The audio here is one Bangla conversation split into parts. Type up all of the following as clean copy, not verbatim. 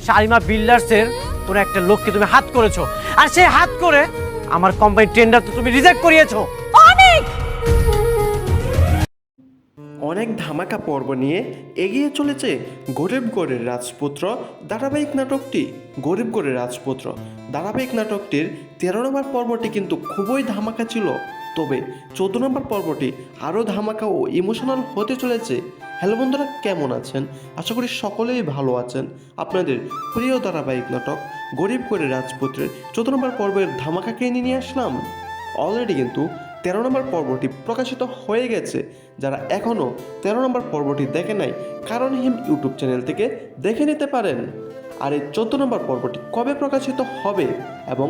শালিমা বিল্ডার্সের কোনো একটা লোককে তুমি হাত করেছো, আর সেই হাত করে আমার কোম্পানির টেন্ডার তো তুমি রিজেক্ট করিয়েছো। অনেক অনেক ধামাকা পর্ব নিয়ে এগিয়ে চলেছে গরিবগড়ের রাজপুত্র ধারাবাহিক নাটকটি। গরিবগড়ের রাজপুত্র ধারাবাহিক নাটকটির 13 নম্বর পর্বটি কিন্তু খুবই ধামাকা ছিল, তবে 14 নম্বর পর্বটি আরও ধামাকা ও ইমোশনাল হতে চলেছে। হ্যালো বন্ধুরা, কেমন আছেন? আশা করি সকলেই ভালো আছেন। আপনাদের প্রিয় ধারাবাহিক নাটক গরিবগড়ের রাজপুত্রের 14 নম্বর পর্বের ধামাকাকে নিয়ে আসলাম। অলরেডি কিন্তু 13 নম্বর পর্বটি প্রকাশিত হয়ে গেছে। যারা এখনও 13 নম্বর পর্বটি দেখে নাই, কারণ হিম ইউটিউব চ্যানেল থেকে দেখে নিতে পারেন। আর এই 14 নম্বর পর্বটি কবে প্রকাশিত হবে এবং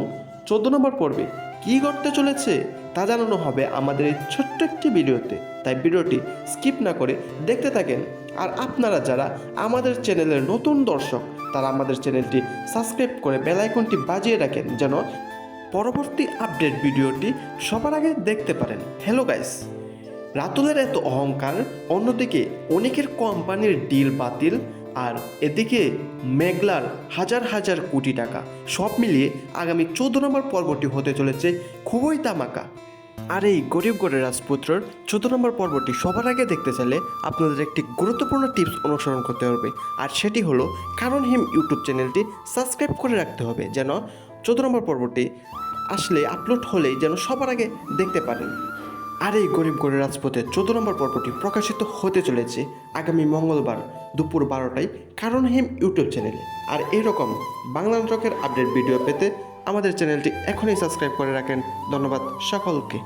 14 নম্বর পর্বে কী ঘটতে চলেছে তা জানানো হবে আমাদের এই ছোট্ট একটি ভিডিওতে, তাই ভিডিওটি স্কিপ না করে দেখতে থাকেন। আর আপনারা যারা আমাদের চ্যানেলের নতুন দর্শক, তারা আমাদের চ্যানেলটি সাবস্ক্রাইব করে বেল আইকনটি বাজিয়ে রাখেন, যেন পরবর্তী আপডেট ভিডিওটি সবার আগে দেখতে পারেন। হ্যালো গাইস, রাতুলের এত অহংকার, অন্যদিকে অনেকের কোম্পানির ডিল বাতিল, আর এদিকে মেঘলার হাজার হাজার কোটি টাকা, সব মিলিয়ে আগামী 14 নম্বর পর্বটি হতে চলেছে খুবই ধামাকা। আর এই গরিবগড়ের রাজপুত্রর 14 নম্বর পর্বটি সবার আগে দেখতে চাইলে আপনাদের একটি গুরুত্বপূর্ণ টিপস অনুসরণ করতে হবে, আর সেটি হলো কারণ হিম ইউটিউব চ্যানেলটি সাবস্ক্রাইব করে রাখতে হবে, যেন 14 নম্বর পর্বটি আসলে আপলোড হলেই যেন সবার আগে দেখতে পারেন। আর এই গরিবগড়ের রাজপথের 14 নম্বর পর্বটি প্রকাশিত হতে চলেছে আগামী মঙ্গলবার দুপুর 12টায় কারণ হিম ইউটিউব চ্যানেলে। আর এরকম বাংলা নাটকের আপডেট ভিডিও পেতে আমাদের চ্যানেলটি এখনই সাবস্ক্রাইব করে রাখেন। ধন্যবাদ সকলকে।